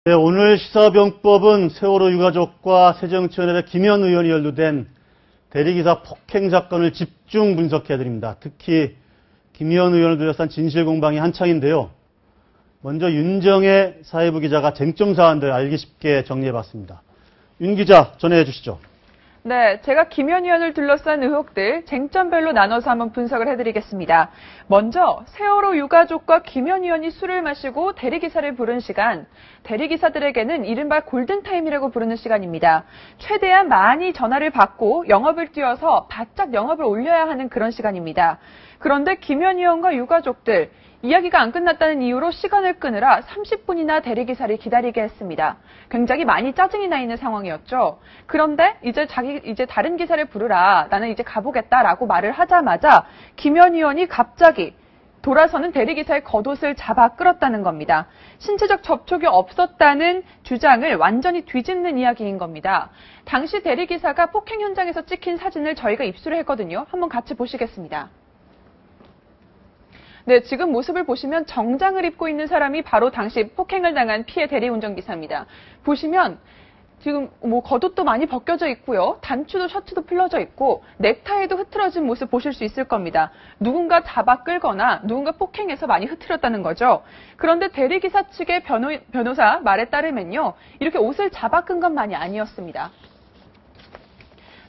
네, 오늘 시사병법은 세월호 유가족과 새정치연합의 김현 의원이 연루된 대리기사 폭행 사건을 집중 분석해드립니다. 특히 김현 의원을 둘러싼 진실공방이 한창인데요. 먼저 윤정혜 사회부 기자가 쟁점 사안들 알기 쉽게 정리해봤습니다. 윤 기자 전해해 주시죠. 네, 제가 김현 의원을 둘러싼 의혹들 쟁점별로 나눠서 한번 분석을 해드리겠습니다. 먼저 세월호 유가족과 김현 의원이 술을 마시고 대리기사를 부른 시간, 대리기사들에게는 이른바 골든타임이라고 부르는 시간입니다. 최대한 많이 전화를 받고 영업을 뛰어서 바짝 영업을 올려야 하는 그런 시간입니다. 그런데 김현 의원과 유가족들, 이야기가 안 끝났다는 이유로 시간을 끄느라 30분이나 대리기사를 기다리게 했습니다. 굉장히 많이 짜증이 나 있는 상황이었죠. 그런데 이제 다른 기사를 부르라. 나는 이제 가보겠다라고 말을 하자마자 김현 의원이 갑자기 돌아서는 대리기사의 겉옷을 잡아 끌었다는 겁니다. 신체적 접촉이 없었다는 주장을 완전히 뒤집는 이야기인 겁니다. 당시 대리기사가 폭행 현장에서 찍힌 사진을 저희가 입수를 했거든요. 한번 같이 보시겠습니다. 네, 지금 모습을 보시면 정장을 입고 있는 사람이 바로 당시 폭행을 당한 피해 대리운전기사입니다. 보시면 지금 겉옷도 많이 벗겨져 있고요. 단추도 셔츠도 풀러져 있고 넥타이도 흐트러진 모습 보실 수 있을 겁니다. 누군가 잡아 끌거나 누군가 폭행해서 많이 흐트렸다는 거죠. 그런데 대리기사 측의 변호사 말에 따르면요. 이렇게 옷을 잡아 끈 것만이 아니었습니다.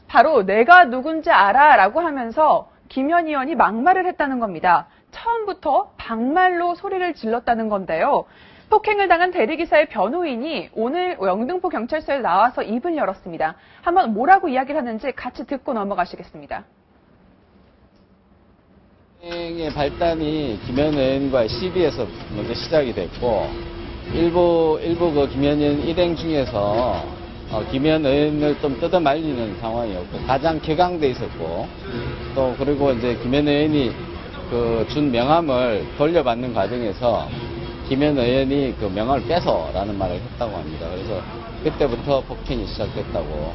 바로 내가 누군지 알아 라고 하면서 김현 의원이 막말을 했다는 겁니다. 처음부터 반말로 소리를 질렀다는 건데요. 폭행을 당한 대리기사의 변호인이 오늘 영등포 경찰서에 나와서 입을 열었습니다. 한번 뭐라고 이야기를 하는지 같이 듣고 넘어가시겠습니다. 폭행의 발단이 김현 의원과의 시비에서 먼저 시작이 됐고 일부 그 김현 의원 일행 중에서 김현 의원을 좀 뜯어 말리는 상황이었고 가장 격앙돼 있었고 또 그리고 이제 김현 의원이 준 명함을 돌려받는 과정에서 김현 의원이 그 명함을 뺏어라는 말을 했다고 합니다. 그래서 그때부터 폭행이 시작됐다고.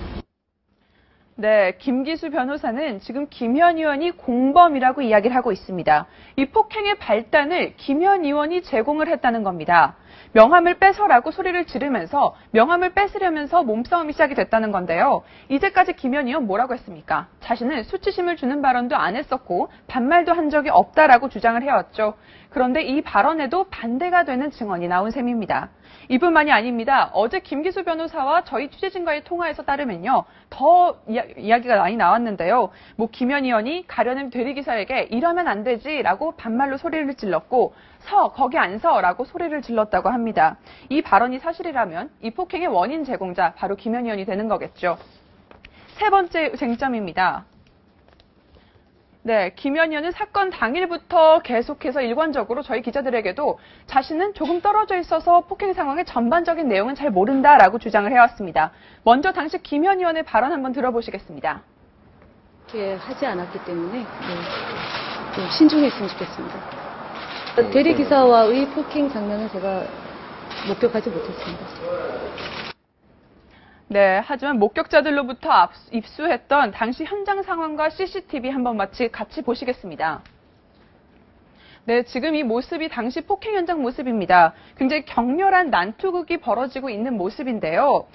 네, 김기수 변호사는 지금 김현 의원이 공범이라고 이야기를 하고 있습니다. 이 폭행의 발단을 김현 의원이 제공을 했다는 겁니다. 명함을 뺏어라고 소리를 지르면서 명함을 뺏으려면서 몸싸움이 시작이 됐다는 건데요. 이제까지 김현 의원 뭐라고 했습니까? 자신은 수치심을 주는 발언도 안 했었고 반말도 한 적이 없다라고 주장을 해왔죠. 그런데 이 발언에도 반대가 되는 증언이 나온 셈입니다. 이뿐만이 아닙니다. 어제 김기수 변호사와 저희 취재진과의 통화에서 따르면요. 더 이야기가 많이 나왔는데요. 김현 의원이 가려는 대리기사에게 이러면 안 되지라고 반말로 소리를 질렀고 거기 안 서라고 소리를 질렀다고 합니다. 이 발언이 사실이라면 이 폭행의 원인 제공자 바로 김현 의원이 되는 거겠죠. 세 번째 쟁점입니다. 네, 김현 의원은 사건 당일부터 계속해서 일관적으로 저희 기자들에게도 자신은 조금 떨어져 있어서 폭행 상황의 전반적인 내용은 잘 모른다라고 주장을 해왔습니다. 먼저 당시 김현 의원의 발언 한번 들어보시겠습니다. 그렇게 하지 않았기 때문에 좀 신중했으면 좋겠습니다. 대리기사와의 폭행 장면은 제가 목격하지 못했습니다. 네, 하지만 목격자들로부터 입수했던 당시 현장 상황과 CCTV 한번 같이 보시겠습니다. 네, 지금 이 모습이 당시 폭행 현장 모습입니다. 굉장히 격렬한 난투극이 벌어지고 있는 모습인데요.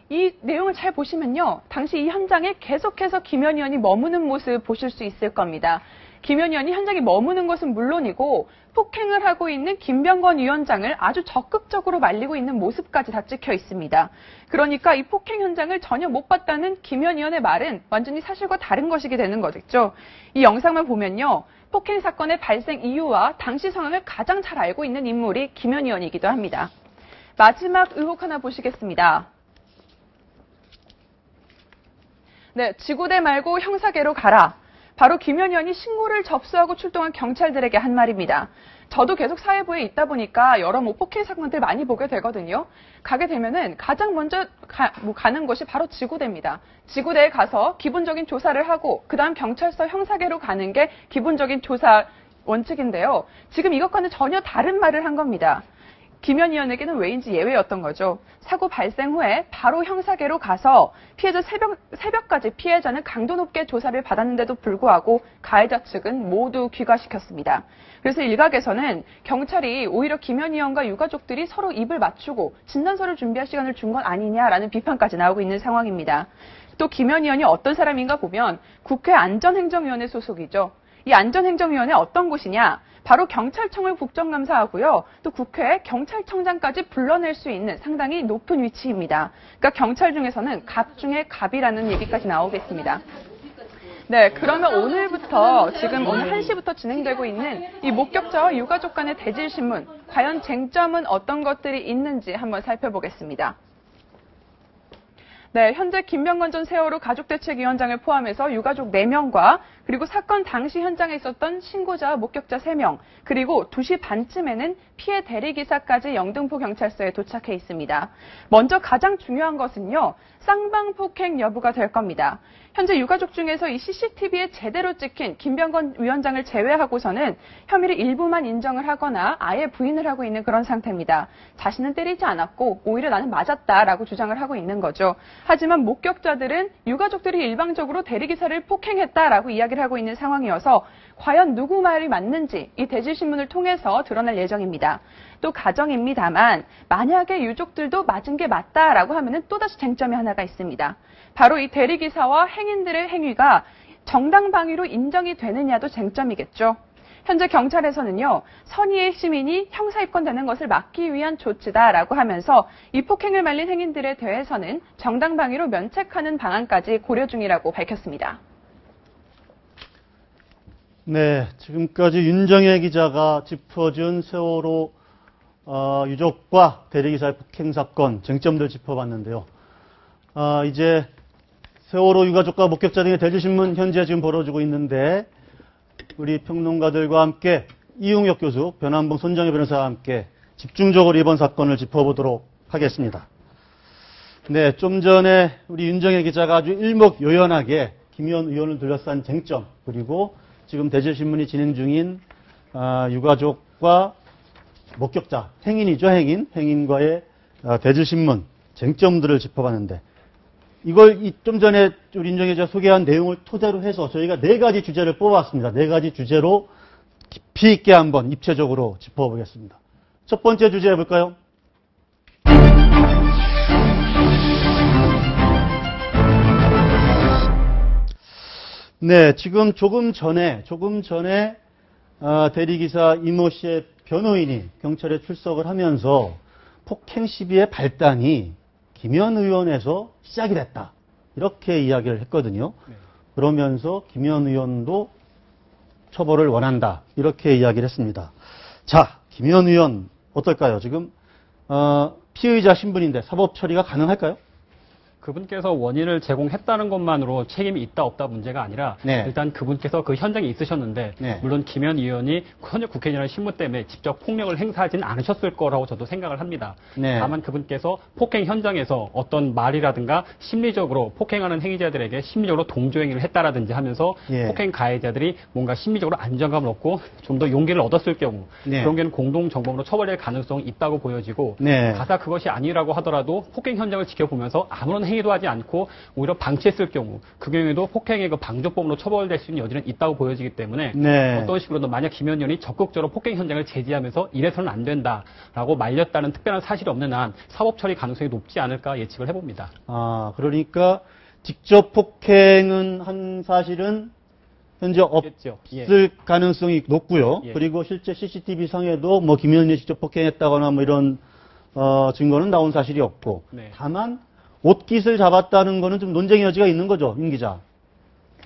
이 내용을 잘 보시면요. 당시 이 현장에 계속해서 김현 의원이 머무는 모습 보실 수 있을 겁니다. 김현 의원이 현장에 머무는 것은 물론이고 폭행을 하고 있는 김병건 위원장을 아주 적극적으로 말리고 있는 모습까지 다 찍혀 있습니다. 그러니까 이 폭행 현장을 전혀 못 봤다는 김현 의원의 말은 완전히 사실과 다른 것이게 되는 거겠죠. 이 영상만 보면요. 폭행 사건의 발생 이유와 당시 상황을 가장 잘 알고 있는 인물이 김현 의원이기도 합니다. 마지막 의혹 하나 보시겠습니다. 네, 지구대 말고 형사계로 가라. 바로 김현 의원이 신고를 접수하고 출동한 경찰들에게 한 말입니다. 저도 계속 사회부에 있다 보니까 여러 폭행 사건들 많이 보게 되거든요. 가게 되면은 가장 먼저 가는 곳이 바로 지구대입니다. 지구대에 가서 기본적인 조사를 하고 그다음 경찰서 형사계로 가는 게 기본적인 조사 원칙인데요. 지금 이것과는 전혀 다른 말을 한 겁니다. 김현 의원에게는 왜인지 예외였던 거죠. 사고 발생 후에 바로 형사계로 가서 피해자 새벽까지 피해자는 강도 높게 조사를 받았는데도 불구하고 가해자 측은 모두 귀가시켰습니다. 그래서 일각에서는 경찰이 오히려 김현 의원과 유가족들이 서로 입을 맞추고 진단서를 준비할 시간을 준 건 아니냐라는 비판까지 나오고 있는 상황입니다. 또 김현 의원이 어떤 사람인가 보면 국회 안전행정위원회 소속이죠. 이 안전행정위원회 어떤 곳이냐? 바로 경찰청을 국정감사하고요. 또 국회 경찰청장까지 불러낼 수 있는 상당히 높은 위치입니다. 그러니까 경찰 중에서는 갑 중에 갑이라는 얘기까지 나오겠습니다. 네, 그러면 오늘부터 지금 오늘 1시부터 진행되고 있는 이 목격자와 유가족 간의 대질신문, 과연 쟁점은 어떤 것들이 있는지 한번 살펴보겠습니다. 네, 현재 김병건 전 세월호 가족대책위원장을 포함해서 유가족 4명과 그리고 사건 당시 현장에 있었던 신고자와 목격자 3명, 그리고 2시 반쯤에는 피해 대리기사까지 영등포 경찰서에 도착해 있습니다. 먼저 가장 중요한 것은요, 쌍방폭행 여부가 될 겁니다. 현재 유가족 중에서 이 CCTV에 제대로 찍힌 김병건 위원장을 제외하고서는 혐의를 일부만 인정을 하거나 아예 부인을 하고 있는 그런 상태입니다. 자신은 때리지 않았고 오히려 나는 맞았다라고 주장을 하고 있는 거죠. 하지만 목격자들은 유가족들이 일방적으로 대리기사를 폭행했다라고 이야기를 하고 있는 상황이어서 과연 누구 말이 맞는지 이 대질신문을 통해서 드러날 예정입니다. 또 가정입니다만 만약에 유족들도 맞은 게 맞다라고 하면은 또다시 쟁점이 하나가 있습니다. 바로 이 대리기사와 행인들의 행위가 정당방위로 인정이 되느냐도 쟁점이겠죠. 현재 경찰에서는요, 선의의 시민이 형사 입건되는 것을 막기 위한 조치다라고 하면서 이 폭행을 말린 행인들에 대해서는 정당방위로 면책하는 방안까지 고려 중이라고 밝혔습니다. 네, 지금까지 윤정혜 기자가 짚어준 세월호 유족과 대리기사의 폭행 사건 쟁점들 짚어봤는데요. 이제 세월호 유가족과 목격자 등의 대질신문 현재 지금 벌어지고 있는데 우리 평론가들과 함께 이용혁 교수, 변환봉 손정혜 변호사와 함께 집중적으로 이번 사건을 짚어보도록 하겠습니다. 네, 좀 전에 우리 윤정혜 기자가 아주 일목요연하게 김현 의원을 둘러싼 쟁점, 그리고 지금 대질신문이 진행 중인 유가족과 목격자, 행인이죠, 행인과의 대질신문 쟁점들을 짚어봤는데, 이걸 좀 전에 우리 윤정혜 기자가 소개한 내용을 토대로 해서 저희가 4가지 주제를 뽑아왔습니다. 4가지 주제로 깊이 있게 한번 입체적으로 짚어보겠습니다. 첫 번째 주제 해볼까요? 네, 지금 조금 전에 대리기사 이모 씨의 변호인이 경찰에 출석을 하면서 폭행 시비의 발단이 김현 의원에서 시작이 됐다, 이렇게 이야기를 했거든요. 그러면서 김현 의원도 처벌을 원한다, 이렇게 이야기를 했습니다. 자, 김현 의원 어떨까요? 지금 피의자 신분인데 사법 처리가 가능할까요? 그분께서 원인을 제공했다는 것만으로 책임이 있다 없다 문제가 아니라 네. 일단 그분께서 그 현장에 있으셨는데 네. 물론 김현 의원이 현역 국회의원이라는 신분 때문에 직접 폭력을 행사하지는 않으셨을 거라고 저도 생각을 합니다. 네. 다만 그분께서 폭행 현장에서 어떤 말이라든가 심리적으로 폭행하는 행위자들에게 심리적으로 동조행위를 했다라든지 하면서 예. 폭행 가해자들이 뭔가 심리적으로 안정감을 얻고 좀 더 용기를 얻었을 경우 네. 그런 경우는 공동정범으로 처벌될 가능성이 있다고 보여지고 네. 가사 그것이 아니라고 하더라도 폭행 현장을 지켜보면서 아무런 행위도 하지 않고 오히려 방치했을 경우 그 경우에도 폭행의 그 방조법으로 처벌될 수 있는 여지는 있다고 보여지기 때문에 네. 어떤 식으로든 만약 김현 의원이 적극적으로 폭행 현장을 제지하면서 이래서는 안 된다라고 말렸다는 특별한 사실이 없는 한 사법 처리 가능성이 높지 않을까 예측을 해봅니다. 그러니까 직접 폭행은 한 사실은 현재 없겠죠. 없을 가능성이 높고요. 예. 그리고 실제 CCTV 상에도 뭐 김현이 직접 폭행했다거나 뭐 이런 증거는 나온 사실이 없고, 네. 다만 옷깃을 잡았다는 거는 좀 논쟁의 여지가 있는 거죠, 윤 기자.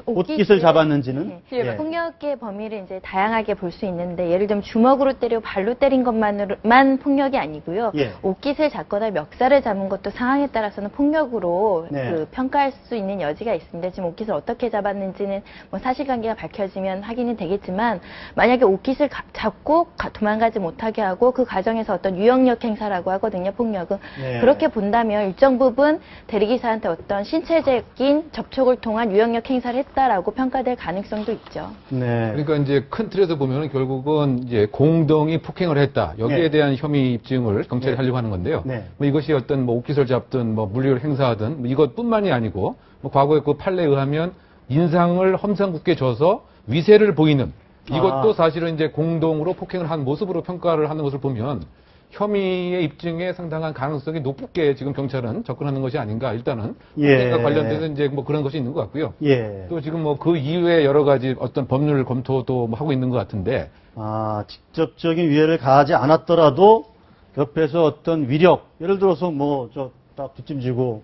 옷깃을 잡았는지는. 네. 예. 폭력의 범위를 이제 다양하게 볼 수 있는데, 예를 들면 주먹으로 때리고 발로 때린 것만으로만 폭력이 아니고요. 예. 옷깃을 잡거나 멱살을 잡은 것도 상황에 따라서는 폭력으로 네. 평가할 수 있는 여지가 있습니다. 지금 옷깃을 어떻게 잡았는지는 뭐 사실관계가 밝혀지면 확인이 되겠지만, 만약에 옷깃을 잡고 도망가지 못하게 하고 그 과정에서 어떤 유형력 행사라고 하거든요, 폭력은. 네. 그렇게 본다면 일정 부분 대리기사한테 어떤 신체적인 접촉을 통한 유형력 행사를 했다라고 평가될 가능성도 있죠. 네. 그러니까 이제 큰 틀에서 보면은 결국은 이제 공동이 폭행을 했다. 여기에 네. 대한 혐의 입증을 경찰이 네. 하려고 하는 건데요. 네. 뭐 이것이 어떤 뭐 옷깃을 잡든 뭐 물리를 행사하든 뭐 이것뿐만이 아니고 뭐 과거에 그 판례에 의하면 인상을 험상궂게 줘서 위세를 보이는 이것도 사실은 이제 공동으로 폭행을 한 모습으로 평가를 하는 것을 보면 혐의의 입증에 상당한 가능성이 높게 지금 경찰은 접근하는 것이 아닌가. 일단은 예. 폭행과 관련돼서 이제 뭐 그런 것이 있는 것 같고요. 예. 또 지금 뭐 그 이후에 여러 가지 어떤 법률 검토도 뭐 하고 있는 것 같은데 아, 직접적인 위해를 가하지 않았더라도 옆에서 어떤 위력, 예를 들어서 뭐, 딱 뒷짐지고,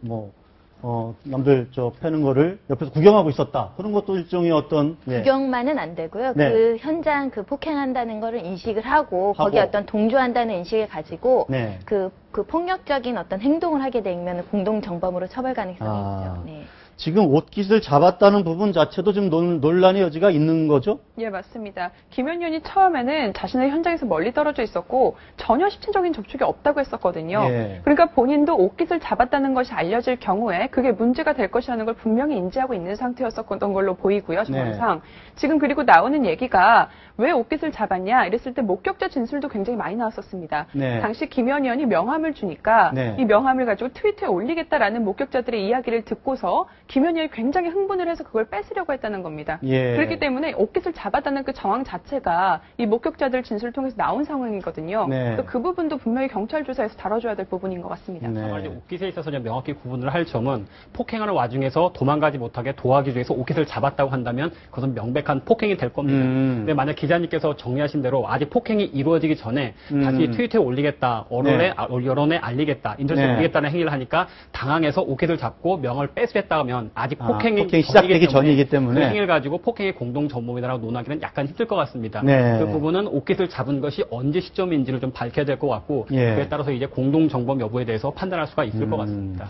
남들 패는 거를 옆에서 구경하고 있었다. 그런 것도 일종의 어떤, 예. 구경만은 안 되고요. 네. 그 현장 그 폭행한다는 거를 인식을 하고 거기에 어떤 동조한다는 인식을 가지고 네. 그 폭력적인 어떤 행동을 하게 되면 공동정범으로 처벌 가능성이 아. 있죠. 네. 지금 옷깃을 잡았다는 부분 자체도 지금 논란의 여지가 있는 거죠? 예, 맞습니다. 김현 의원이 처음에는 자신의 현장에서 멀리 떨어져 있었고 전혀 실질적인 접촉이 없다고 했었거든요. 예. 그러니까 본인도 옷깃을 잡았다는 것이 알려질 경우에 그게 문제가 될 것이라는 걸 분명히 인지하고 있는 상태였었던 걸로 보이고요. 정황상. 지금 그리고 나오는 얘기가 왜 옷깃을 잡았냐 이랬을 때 목격자 진술도 굉장히 많이 나왔었습니다. 네. 당시 김현 의원이 명함을 주니까 네. 이 명함을 가지고 트위터에 올리겠다라는 목격자들의 이야기를 듣고서 김현 의원이 굉장히 흥분을 해서 그걸 뺏으려고 했다는 겁니다. 예. 그렇기 때문에 옷깃을 잡았다는 그 정황 자체가 이 목격자들 진술을 통해서 나온 상황이거든요. 네. 그래서 그 부분도 분명히 경찰 조사에서 다뤄줘야 될 부분인 것 같습니다. 다만 이제 옷깃에 있어서 명확히 구분을 할 점은 폭행하는 와중에서 도망가지 못하게 도와기 위해서 옷깃을 잡았다고 한다면 그것은 명백한 폭행이 될 겁니다. 근데 만약 기자님께서 정리하신 대로 아직 폭행이 이루어지기 전에 다시 트위터에 올리겠다, 여론에 알리겠다, 인터넷에 네. 올리겠다는 행위를 하니까 당황해서 옷깃을 잡고 명을 뺏으겠다 하면 아직 폭행이 시작되기 전이기 때문에 그 행위를 가지고 폭행의 공동 전범이라고 논하기는 약간 힘들 것 같습니다. 네. 그 부분은 옷깃을 잡은 것이 언제 시점인지를 좀 밝혀야 될 것 같고 예. 그에 따라서 이제 공동 정범 여부에 대해서 판단할 수가 있을 것 같습니다.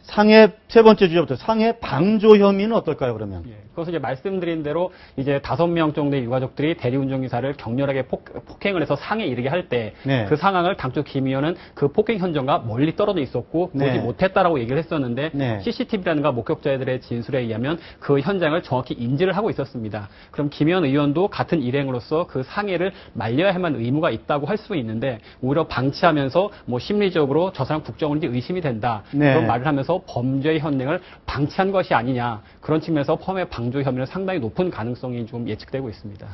상해 세 번째 주제부터 상해 방조 혐의는 어떨까요, 그러면? 예, 그것은 이제 말씀드린 대로 이제 5명 정도의 유가족들이 대리운전기사를 격렬하게 폭행을 해서 상해 이르게 할 때 그 네. 상황을 당초 김 의원은 그 폭행 현장과 멀리 떨어져 있었고 보지 네. 못했다라고 얘기를 했었는데 네. CCTV라든가 목격자들의 진술에 의하면 그 현장을 정확히 인지를 하고 있었습니다. 그럼 김 의원도 같은 일행으로서 그 상해를 말려야 할 만한 의무가 있다고 할 수 있는데 오히려 방치하면서 뭐 심리적으로 저 사람 국정원인지 의심이 된다. 네. 그런 말을 하면서 범죄의 현행을 방치한 것이 아니냐. 그런 측면에서 펌의 방조 혐의는 상당히 높은 가능성이 좀 예측되고 있습니다.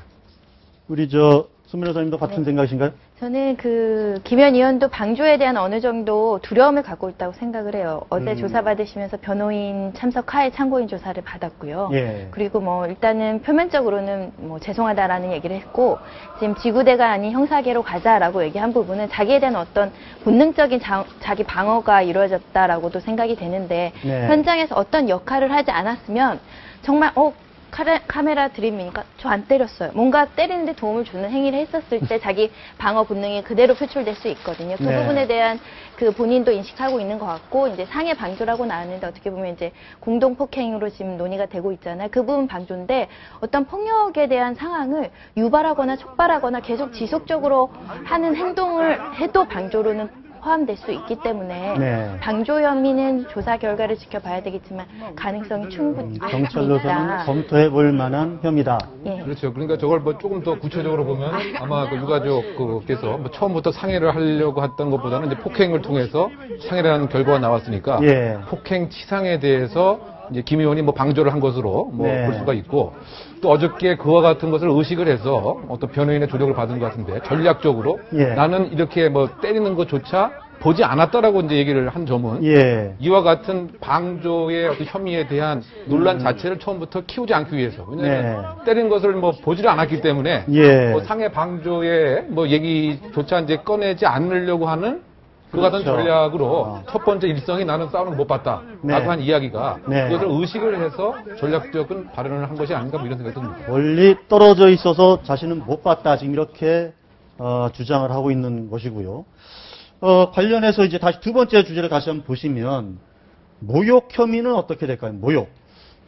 우리 손 변호사님도 같은 생각이신가요? 저는 김현 의원도 방조에 대한 어느 정도 두려움을 갖고 있다고 생각을 해요. 어제 조사받으시면서 변호인 참석하에 참고인 조사를 받았고요. 예. 그리고 일단은 표면적으로는 죄송하다라는 얘기를 했고, 지금 지구대가 아닌 형사계로 가자라고 얘기한 부분은 자기에 대한 어떤 본능적인 자기 방어가 이루어졌다라고도 생각이 되는데, 네. 현장에서 어떤 역할을 하지 않았으면 정말 카메라 들이미니까 저 안 때렸어요. 뭔가 때리는데 도움을 주는 행위를 했었을 때 자기 방어 본능이 그대로 표출될 수 있거든요. 그 네. 부분에 대한 본인도 인식하고 있는 것 같고, 이제 상해 방조라고 나왔는데 어떻게 보면 이제 공동 폭행으로 지금 논의가 되고 있잖아요. 그 부분 방조인데 어떤 폭력에 대한 상황을 유발하거나 촉발하거나 계속 지속적으로 하는 행동을 해도 방조로는 포함될 수 있기 때문에 네. 방조 혐의는 조사 결과를 지켜봐야 되겠지만 가능성이 충분히 경찰로서는 있다. 검토해 볼 만한 혐의다. 예. 그렇죠. 그러니까 저걸 조금 더 구체적으로 보면 아마 그 유가족께서 처음부터 상해를 하려고 했던 것보다는 이제 폭행을 통해서 상해라는 결과가 나왔으니까 예. 폭행 치상에 대해서 이제 김 의원이 방조를 한 것으로 네. 볼 수가 있고, 또 어저께 그와 같은 것을 의식을 해서 어떤 변호인의 조력을 받은 것 같은데 전략적으로 예. 나는 이렇게 때리는 것조차 보지 않았다라고 이제 얘기를 한 점은 예. 이와 같은 방조의 어떤 혐의에 대한 논란 자체를 처음부터 키우지 않기 위해서, 왜냐하면 때린 것을 보지를 않았기 때문에 예. 상해 방조의 얘기조차 이제 꺼내지 않으려고 하는 그 같은 그렇죠. 전략으로 첫 번째 일성이 나는 싸우는 거 못 봤다 네. 라고 한 이야기가 네. 그것을 의식을 해서 전략적인 발언을 한 것이 아닌가 이런 생각이 듭니다. 멀리 떨어져 있어서 자신은 못 봤다. 지금 이렇게 주장을 하고 있는 것이고요. 관련해서 이제 다시 두 번째 주제를 다시 한번 보시면 모욕 혐의는 어떻게 될까요? 모욕.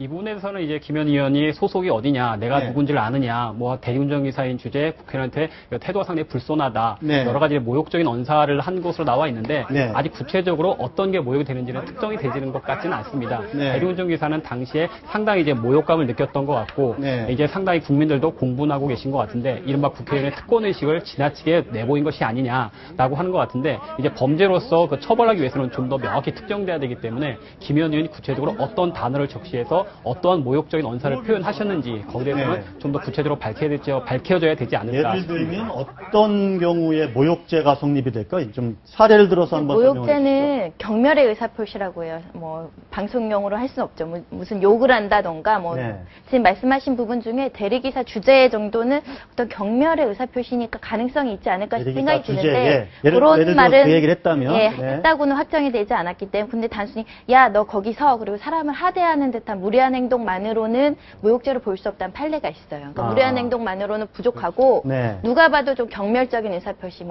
이 부분에서는 이제 김현 의원이 소속이 어디냐, 내가 네. 누군지를 아느냐, 뭐 대리운전기사인 주제에 국회의원한테 태도가 상당히 불손하다, 네. 여러 가지 모욕적인 언사를 한 것으로 나와 있는데 네. 아직 구체적으로 어떤 게 모욕이 되는지는 특정이 되지는 것 같지는 않습니다. 네. 대리운전기사는 당시에 상당히 이제 모욕감을 느꼈던 것 같고 네. 이제 상당히 국민들도 공분하고 계신 것 같은데 이른바 국회의원의 특권의식을 지나치게 내보인 것이 아니냐라고 하는 것 같은데 이제 범죄로서 그 처벌하기 위해서는 좀 더 명확히 특정돼야 되기 때문에 김현 의원이 구체적으로 어떤 단어를 적시해서 어떠한 모욕적인 언사를 표현하셨는지 거기에 대해서는 네. 좀 더 구체적으로 밝혀져야 되지 않을까 예를 싶습니다. 들면 어떤 경우에 모욕죄가 성립이 될까? 좀 사례를 들어서 한번 설명해 주시죠. 모욕죄는 경멸의 의사표시라고 해요. 뭐 방송용으로 할 수는 없죠. 무슨 욕을 한다던가 뭐 네. 지금 말씀하신 부분 중에 대리기사 주제 정도는 어떤 경멸의 의사표시니까 가능성이 있지 않을까 싶은 대리기사 생각이 드는데 주제에 예를 그런 들어서 말은 그 얘기를 했다면 예, 네. 했다고는 확정이 되지 않았기 때문에 근데 단순히 야 너 거기 서 그리고 사람을 하대하는 듯한 무례한 행동만으로는 모욕죄로 볼 수 없다는 판례가 있어요. 그러니까 아. 무례한 행동만으로는 부족하고 네. 누가 봐도 좀 경멸적인 의사표시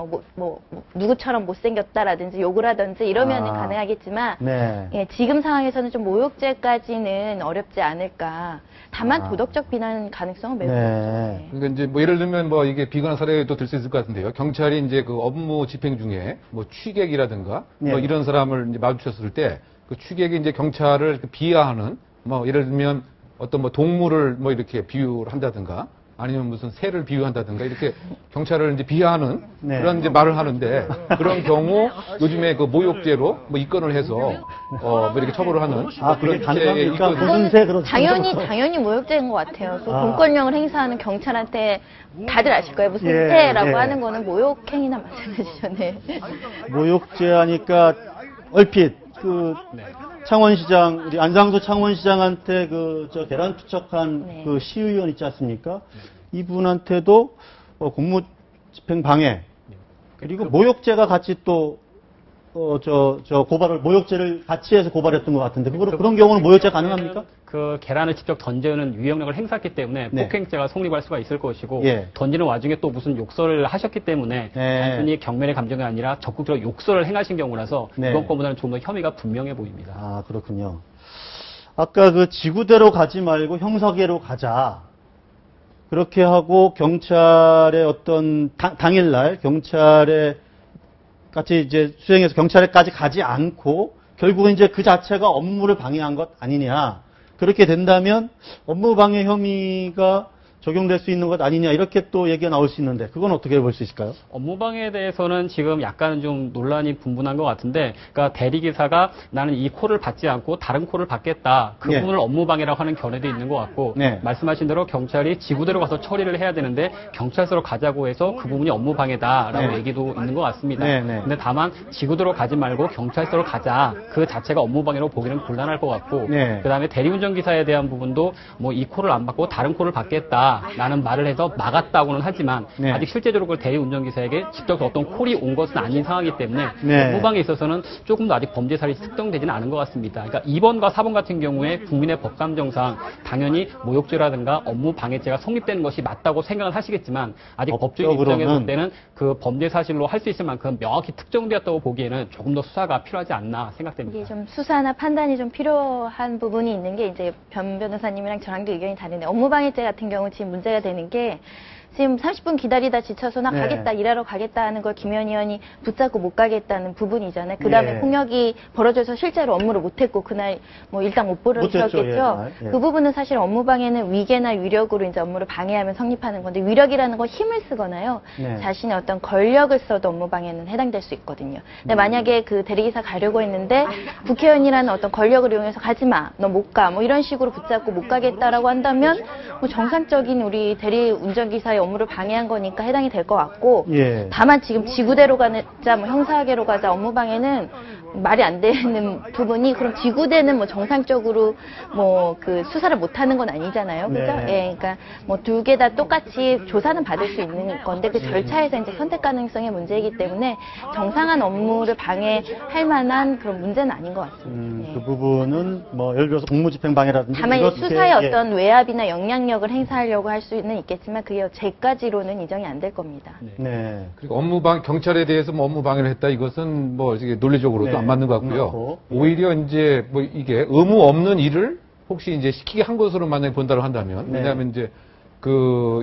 누구처럼 못생겼다라든지 욕을 하든지 이러면은 아. 가능하겠지만 네. 예, 지금 상황에서는 좀 모욕죄까지는 어렵지 않을까. 다만 아. 도덕적 비난 가능성은 매우 네. 높죠. 그러니까 이제 뭐 예를 들면 뭐 이게 비관한 사례도 들 수 있을 것 같은데요. 경찰이 이제 그 업무 집행 중에 뭐 취객이라든가 네. 뭐 이런 사람을 이제 마주쳤을 때 그 취객이 이제 경찰을 비하하는 뭐 예를 들면 어떤 뭐 동물을 뭐 이렇게 비유를 한다든가 아니면 무슨 새를 비유한다든가 이렇게 경찰을 이제 비하하는 네. 그런 이제 말을 하는데 그런 경우 요즘에 그 모욕죄로 뭐 입건을 해서 뭐 이렇게 처벌을 하는 아, 그게 그런 가능합니까? 입건- 무슨 새 그런 당연히 모욕죄인 것 같아요. 그 아. 공권력을 행사하는 경찰한테 다들 아실 거예요. 무슨 예, 새라고 예. 하는 거는 모욕행위나 마찬가지죠. 네. 모욕죄 하니까 얼핏 그 네. 창원시장 우리 안상수 창원시장한테 그 저 계란 투척한 네. 그 시의원 있지 않습니까? 이분한테도 공무집행 방해 그리고 모욕죄가 같이 또 고발을 모욕죄를 같이 해서 고발했던 것 같은데 그런 경우는 모욕죄 가능합니까? 그 계란을 직접 던지는 유형력을 행사했기 때문에 네. 폭행죄가 성립할 수가 있을 것이고 예. 던지는 와중에 또 무슨 욕설을 하셨기 때문에 네. 단순히 경멸의 감정이 아니라 적극적으로 욕설을 행하신 경우라서 네. 이번 것보다는 좀 더 혐의가 분명해 보입니다. 아, 그렇군요. 아까 그 지구대로 가지 말고 형사계로 가자. 그렇게 하고 경찰의 어떤 당일날 경찰에 같이 이제 수행해서 경찰에까지 가지 않고 결국은 이제 그 자체가 업무를 방해한 것 아니냐. 그렇게 된다면 업무 방해 혐의가 적용될 수 있는 것 아니냐 이렇게 또 얘기가 나올 수 있는데 그건 어떻게 볼 수 있을까요? 업무방해에 대해서는 지금 약간은 좀 논란이 분분한 것 같은데, 그러니까 대리기사가 나는 이 콜을 받지 않고 다른 콜을 받겠다. 그 네. 부분을 업무방해라고 하는 견해도 있는 것 같고, 네. 말씀하신 대로 경찰이 지구대로 가서 처리를 해야 되는데 경찰서로 가자고 해서 그 부분이 업무방해다라고 네. 얘기도 있는 것 같습니다. 네, 네. 근데 다만 지구대로 가지 말고 경찰서로 가자. 그 자체가 업무방해로 보기는 곤란할 것 같고, 네. 그다음에 대리운전기사에 대한 부분도 뭐 이 콜을 안 받고 다른 콜을 받겠다라는 말을 해서 막았다고는 하지만 네. 아직 실제적으로 그 대리운전기사에게 직접 어떤 콜이 온 것은 아닌 상황이기 때문에 네. 업무방해에 있어서는 조금 더 아직 범죄 사실이 특정되지는 않은 것 같습니다. 그러니까 2번과 4번 같은 경우에 국민의 법감정상 당연히 모욕죄라든가 업무방해죄가 성립되는 것이 맞다고 생각을 하시겠지만 아직 법조인 법적으로는 입장에서 볼 때는 그 범죄 사실로 할 수 있을 만큼 명확히 특정되었다고 보기에는 조금 더 수사가 필요하지 않나 생각됩니다. 이게 좀 수사나 판단이 좀 필요한 부분이 있는 게 이제 변 변호사님이랑 저랑도 의견이 다른데 업무방해죄 같은 경우 지금 문제가 되는 게 지금 30분 기다리다 지쳐서 나 네. 가겠다, 일하러 가겠다 하는 걸 김현 의원이 붙잡고 못 가겠다는 부분이잖아요. 그 다음에 예. 폭력이 벌어져서 실제로 업무를 못했고 그날 뭐 일단 못 벌어졌겠죠. 예. 그 부분은 사실 업무방해는 위계나 위력으로 이제 업무를 방해하면 성립하는 건데 위력이라는 건 힘을 쓰거나요. 네. 자신의 어떤 권력을 써도 업무방해는 해당될 수 있거든요. 근데 만약에 그 대리기사 가려고 했는데 국회의원이라는 어떤 권력을 이용해서 가지 마, 너 못 가, 뭐 이런 식으로 붙잡고 못 가겠다라고 한다면 뭐 정상적인 우리 대리운전기사의 업무를 방해한 거니까 해당이 될 것 같고 예. 다만 지금 지구대로 가자 뭐 형사계로 가자 업무방해는 말이 안 되는 부분이 그럼 지구대는 뭐 정상적으로 뭐 그 수사를 못 하는 건 아니잖아요. 그죠? 네. 예. 그러니까 뭐 두 개 다 똑같이 조사는 받을 수 있는 건데 그 절차에서 이제 선택 가능성의 문제이기 때문에 정상한 업무를 방해할 만한 그런 문제는 아닌 것 같습니다. 예. 그 부분은 뭐 예를 들어서 공무집행방해라든지 다만 이제 이렇게, 수사의 예. 어떤 외압이나 영향력을 행사하려고 할 수는 있겠지만 그게 제까지로는 인정이 안 될 겁니다. 네. 그리고 경찰에 대해서 뭐 업무 방해를 했다 이것은 뭐 이게 논리적으로도 네, 안 맞는 것 같고요. 그렇고. 오히려 이제 뭐 이게 의무 없는 일을 혹시 이제 시키게 한 것으로 만약에 본다고 한다면, 네. 왜냐하면 이제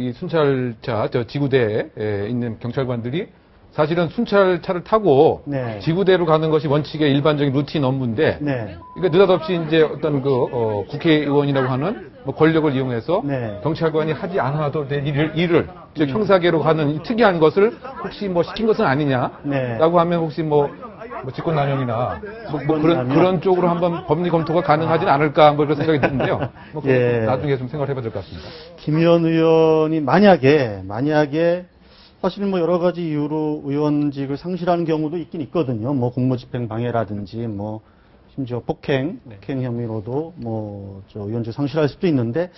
이 순찰차, 지구대에 있는 경찰관들이 사실은 순찰차를 타고 네. 지구대로 가는 것이 원칙의 일반적인 루틴 업무인데, 네. 그러니까 느닷없이 이제 어떤 국회의원이라고 하는 뭐 권력을 이용해서 네. 경찰관이 하지 않아도 될 일을 즉 형사계로 가는 이 특이한 것을 혹시 뭐 시킨 것은 아니냐라고 네. 하면 혹시 뭐 직권남용이나 그런 쪽으로 한번 법리 검토가 가능하진 않을까 뭐 그런 생각이 드는데요. 뭐 예. 나중에 좀 생각을 해봐야 될 것 같습니다. 김 의원 의원이 만약에 사실은 뭐 여러 가지 이유로 의원직을 상실하는 경우도 있긴 있거든요. 뭐 공무집행 방해라든지 뭐 심지어 폭행 혐의로도 의원직 상실할 수도 있는데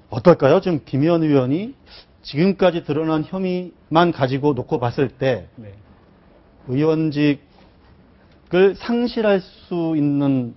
어떨까요? 지금 김 의원 의원이 지금까지 드러난 혐의만 가지고 놓고 봤을 때 네. 의원직을 상실할 수 있는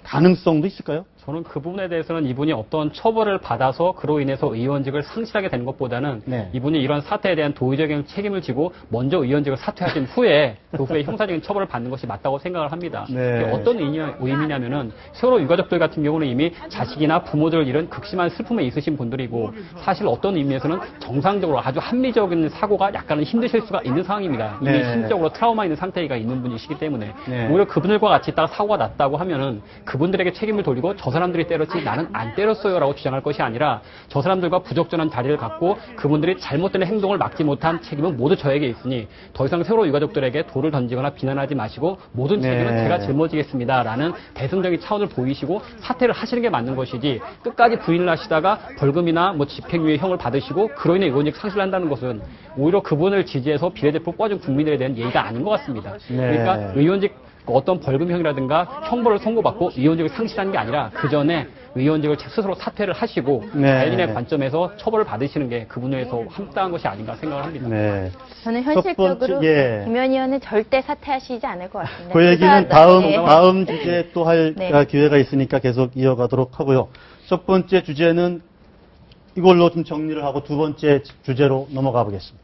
가능성도 있을까요? 저는 그 부분에 대해서는 이분이 어떤 처벌을 받아서 그로 인해서 의원직을 상실하게 되는 것보다는 네. 이분이 이런 사태에 대한 도의적인 책임을 지고 먼저 의원직을 사퇴하신 후에 그 후에 형사적인 처벌을 받는 것이 맞다고 생각을 합니다. 네. 그게 어떤 의미냐면은 세월호 유가족들 같은 경우는 이미 자식이나 부모들을 잃은 극심한 슬픔에 있으신 분들이고 사실 어떤 의미에서는 정상적으로 아주 합리적인 사고가 약간은 힘드실 수가 있는 상황입니다. 이미 네. 심적으로 트라우마 있는 상태가 있는 분이시기 때문에 네. 오히려 그분들과 같이 있다가 사고가 났다고 하면은 그분들에게 책임을 돌리고 저 사람들이 때렸지 나는 안 때렸어요라고 주장할 것이 아니라 저 사람들과 부적절한 자리를 갖고 그분들이 잘못된 행동을 막지 못한 책임은 모두 저에게 있으니 더 이상 세월호 유가족들에게 돌을 던지거나 비난하지 마시고 모든 책임은 네. 제가 짊어지겠습니다라는 대승적인 차원을 보이시고 사퇴를 하시는 게 맞는 것이지 끝까지 부인을 하시다가 벌금이나 뭐 집행유예 형을 받으시고 그로 인해 의원직 상실한다는 것은 오히려 그분을 지지해서 비례대표 꿔준 국민들에 대한 예의가 아닌 것 같습니다. 네. 그러니까 의원직 어떤 벌금형이라든가 형벌을 선고받고 의원직을 상실하는 게 아니라 그 전에 의원직을 스스로 사퇴를 하시고 네. 자연인의 관점에서 처벌을 받으시는 게 그분에서 합당한 것이 아닌가 생각을 합니다. 네. 저는 첫 현실적으로 번째, 예. 김 의원은 절대 사퇴하시지 않을 것 같습니다. 그 얘기는 수사하다- 다음 주제에 또 할 네. 기회가 있으니까 계속 이어가도록 하고요. 첫 번째 주제는 이걸로 좀 정리를 하고 두 번째 주제로 넘어가 보겠습니다.